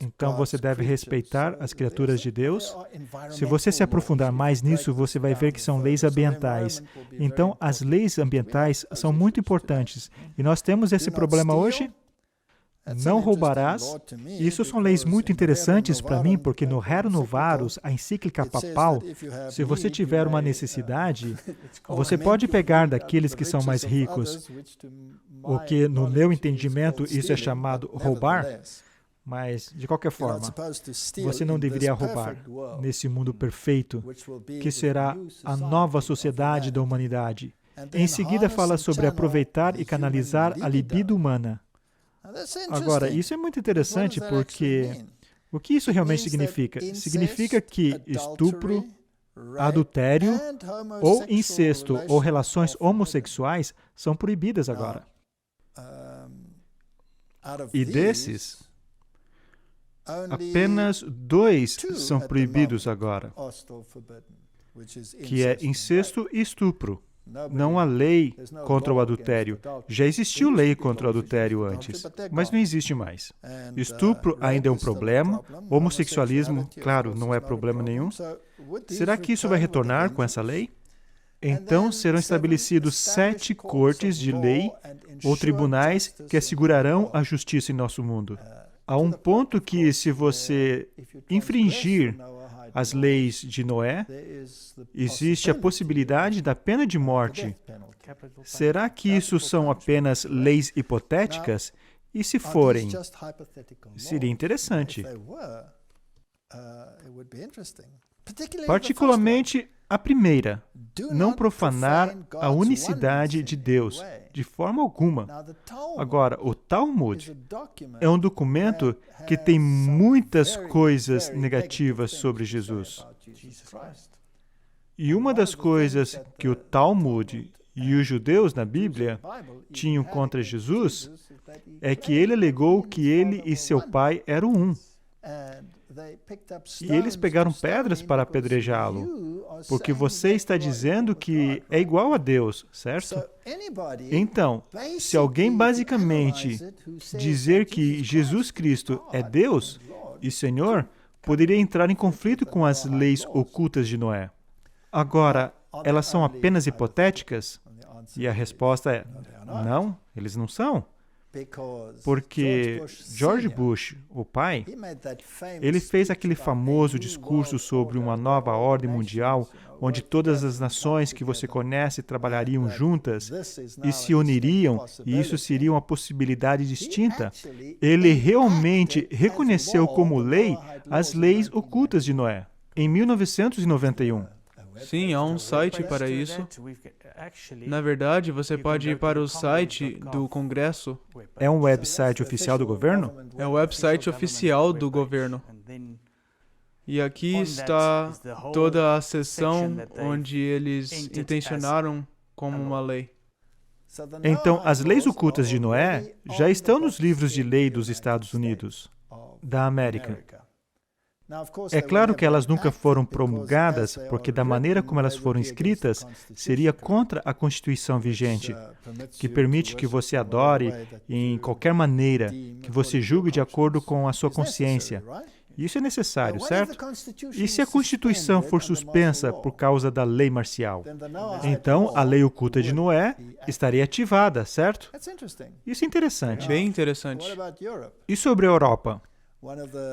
Então você deve respeitar as criaturas de Deus. Se você se aprofundar mais nisso, você vai ver que são leis ambientais. Então, as leis ambientais são muito importantes. E nós temos esse problema hoje. Não roubarás. Isso são leis muito interessantes para mim, porque no Rerum Novarum, a encíclica papal, se você tiver uma necessidade, você pode pegar daqueles que são mais ricos, o que, no meu entendimento, isso é chamado roubar, mas, de qualquer forma, você não deveria roubar nesse mundo perfeito, que será a nova sociedade da humanidade. Em seguida, fala sobre aproveitar e canalizar a libido humana. Agora, isso é muito interessante porque o que isso realmente significa? Significa que estupro, adultério ou incesto ou relações homossexuais são proibidas agora. E desses, apenas 2 são proibidos agora, que é incesto e estupro. Não há lei contra o adultério. Já existiu lei contra o adultério antes, mas não existe mais. Estupro ainda é um problema. Homossexualismo, claro, não é problema nenhum. Será que isso vai retornar com essa lei? Então serão estabelecidos 7 cortes de lei ou tribunais que assegurarão a justiça em nosso mundo. Há um ponto que, se você infringir as leis de Noé, existe a possibilidade da pena de morte. Será que isso são apenas leis hipotéticas E se forem? Seria interessante. Particularmente a primeira, não profanar a unicidade de Deus, de forma alguma. Agora, o Talmud é um documento que tem muitas coisas negativas sobre Jesus. E uma das coisas que o Talmud e os judeus na Bíblia tinham contra Jesus é que ele alegou que ele e seu pai eram um. E eles pegaram pedras para apedrejá-lo, porque você está dizendo que é igual a Deus, certo? Então, se alguém basicamente dizer que Jesus Cristo é Deus e Senhor, poderia entrar em conflito com as leis ocultas de Noé. Agora, elas são apenas hipotéticas? E a resposta é: não, eles não são. Porque George Bush, o pai, ele fez aquele famoso discurso sobre uma nova ordem mundial, onde todas as nações que você conhece trabalhariam juntas e se uniriam, e isso seria uma possibilidade distinta. Ele realmente reconheceu como lei as leis ocultas de Noé, em 1991. Sim, há um site para isso. Na verdade, você pode ir para o site do Congresso. É um website oficial do governo? É o website oficial do governo. E aqui está toda a seção onde eles intencionaram como uma lei. Então, as leis ocultas de Noé já estão nos livros de lei dos Estados Unidos, da América. É claro que elas nunca foram promulgadas, porque da maneira como elas foram escritas, seria contra a Constituição vigente, que permite que você adore em qualquer maneira, que você julgue de acordo com a sua consciência. Isso é necessário, certo? E se a Constituição for suspensa por causa da lei marcial? Então, a lei oculta de Noé estaria ativada, certo? Isso é interessante. Bem interessante. E sobre a Europa?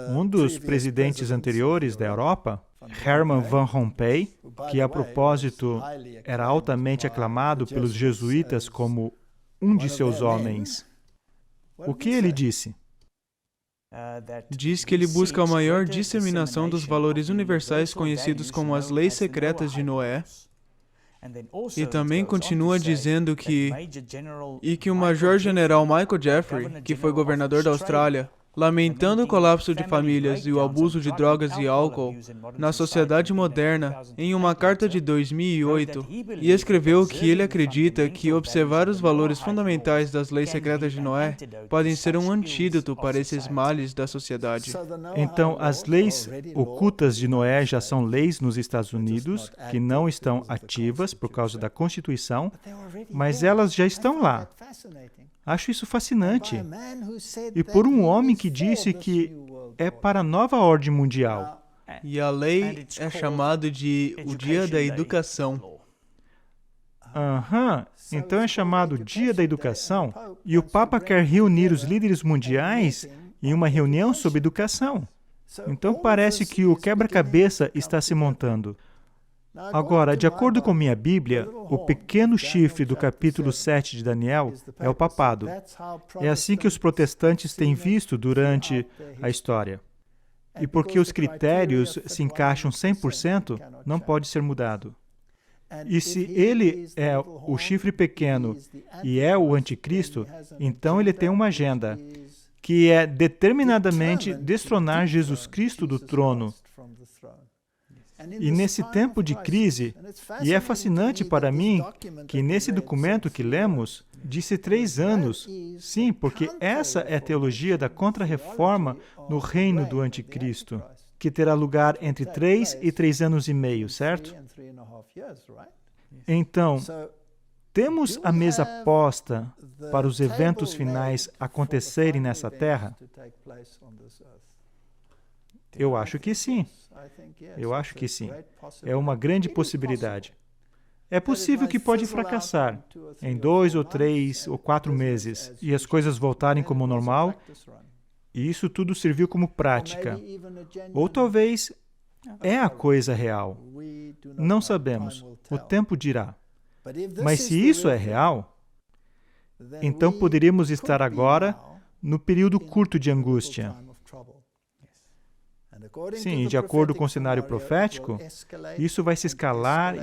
Um dos presidentes anteriores da Europa, Herman Van Rompuy, que a propósito era altamente aclamado pelos jesuítas como um de seus homens. O que ele disse? Diz que ele busca a maior disseminação dos valores universais conhecidos como as leis secretas de Noé. E também continua dizendo que o Major-General Michael Jeffrey, que foi governador da Austrália, lamentando o colapso de famílias e o abuso de drogas e álcool na sociedade moderna, em uma carta de 2008, e escreveu que ele acredita que observar os valores fundamentais das leis secretas de Noé podem ser um antídoto para esses males da sociedade. Então, as leis ocultas de Noé já são leis nos Estados Unidos, que não estão ativas por causa da Constituição, mas elas já estão lá. Acho isso fascinante. E por um homem que disse que é para a nova ordem mundial. E a lei é chamada de o Dia da Educação. Então é chamado Dia da Educação. E o Papa quer reunir os líderes mundiais em uma reunião sobre educação. Então parece que o quebra-cabeça está se montando. Agora, de acordo com minha Bíblia, o pequeno chifre do capítulo 7 de Daniel é o papado. É assim que os protestantes têm visto durante a história. E porque os critérios se encaixam 100%, não pode ser mudado. E se ele é o chifre pequeno e é o anticristo, então ele tem uma agenda, que é determinadamente destronar Jesus Cristo do trono. E nesse tempo de crise, e é fascinante para mim que nesse documento que lemos, disse 3 anos. Sim, porque essa é a teologia da contra-reforma no reino do anticristo, que terá lugar entre 3 e 3 anos e meio, certo? Então, temos a mesa posta para os eventos finais acontecerem nessa terra? Eu acho que sim. Eu acho que sim. É uma grande possibilidade. É possível que pode fracassar em 2 ou 3 ou 4 meses e as coisas voltarem como normal, e isso tudo serviu como prática. Ou talvez é a coisa real. Não sabemos. O tempo dirá. Mas se isso é real, então poderíamos estar agora no período curto de angústia. Sim, de acordo com o cenário profético, isso vai se escalar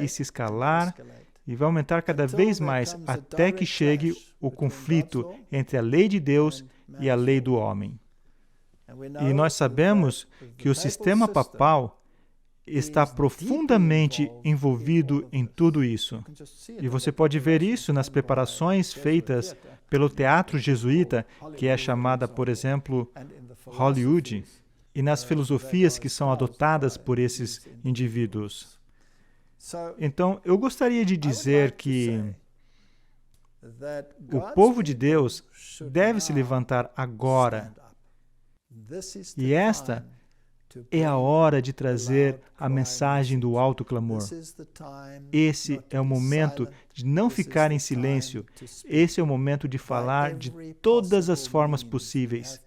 e vai aumentar cada vez mais até que chegue o conflito entre a lei de Deus e a lei do homem. E nós sabemos que o sistema papal está profundamente envolvido em tudo isso. E você pode ver isso nas preparações feitas pelo teatro jesuíta, que é chamada, por exemplo, Hollywood, e nas filosofias que são adotadas por esses indivíduos. Então, eu gostaria de dizer que o povo de Deus deve se levantar agora. E esta é a hora de trazer a mensagem do alto clamor. Esse é o momento de não ficar em silêncio. Esse é o momento de falar de todas as formas possíveis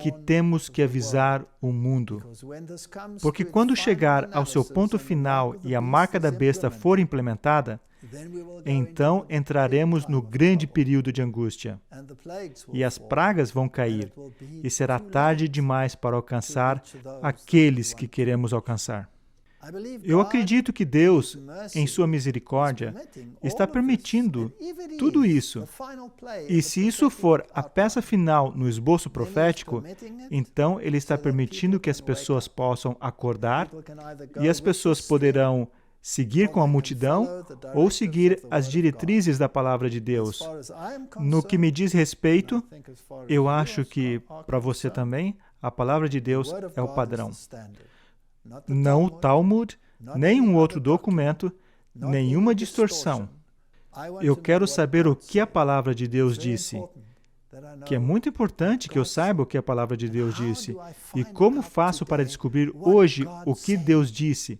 que temos que avisar o mundo. Porque quando chegar ao seu ponto final e a marca da besta for implementada, então entraremos no grande período de angústia. E as pragas vão cair, e será tarde demais para alcançar aqueles que queremos alcançar. Eu acredito que Deus, em sua misericórdia, está permitindo tudo isso. E se isso for a peça final no esboço profético, então Ele está permitindo que as pessoas possam acordar, e as pessoas poderão seguir com a multidão ou seguir as diretrizes da palavra de Deus. No que me diz respeito, eu acho que, para você também, a palavra de Deus é o padrão. Não o Talmud, nem um outro documento, nenhuma distorção. Eu quero saber o que a palavra de Deus disse. Que é muito importante que eu saiba o que a palavra de Deus disse. E como faço para descobrir hoje o que Deus disse?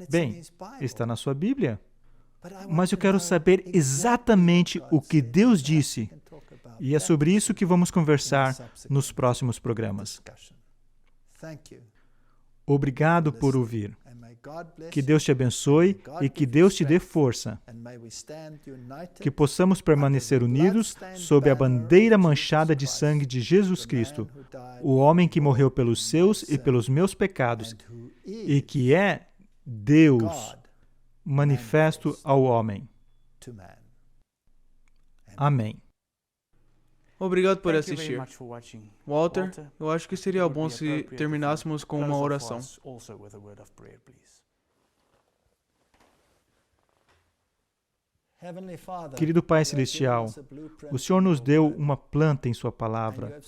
Bem, está na sua Bíblia. Mas eu quero saber exatamente o que Deus disse. E é sobre isso que vamos conversar nos próximos programas. Obrigado por ouvir. Que Deus te abençoe e que Deus te dê força. Que possamos permanecer unidos sob a bandeira manchada de sangue de Jesus Cristo, o homem que morreu pelos seus e pelos meus pecados, e que é Deus manifesto ao homem. Amém. Obrigado por assistir. Walter, eu acho que seria bom se terminássemos com uma oração. Querido Pai Celestial, o Senhor nos deu uma planta em Sua palavra,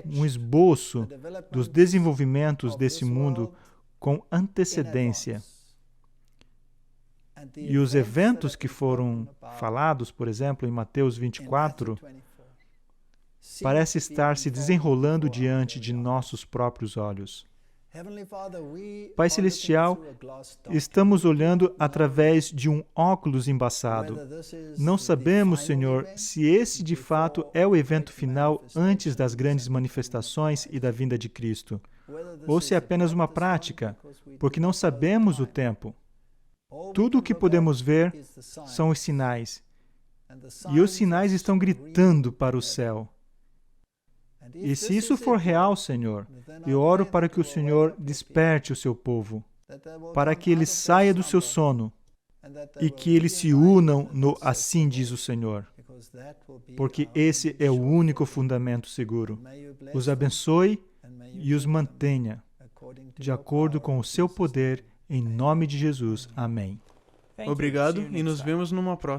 um esboço dos desenvolvimentos desse mundo com antecedência. E os eventos que foram falados, por exemplo, em Mateus 24, parece estar se desenrolando diante de nossos próprios olhos. Pai Celestial, estamos olhando através de um óculos embaçado. Não sabemos, Senhor, se esse de fato é o evento final antes das grandes manifestações e da vinda de Cristo, ou se é apenas uma prática, porque não sabemos o tempo. Tudo o que podemos ver são os sinais, e os sinais estão gritando para o céu. E se isso for real, Senhor, eu oro para que o Senhor desperte o seu povo, para que ele saia do seu sono e que eles se unam no assim diz o Senhor, porque esse é o único fundamento seguro. Os abençoe e os mantenha, de acordo com o seu poder, em nome de Jesus. Amém. Obrigado e nos vemos numa próxima.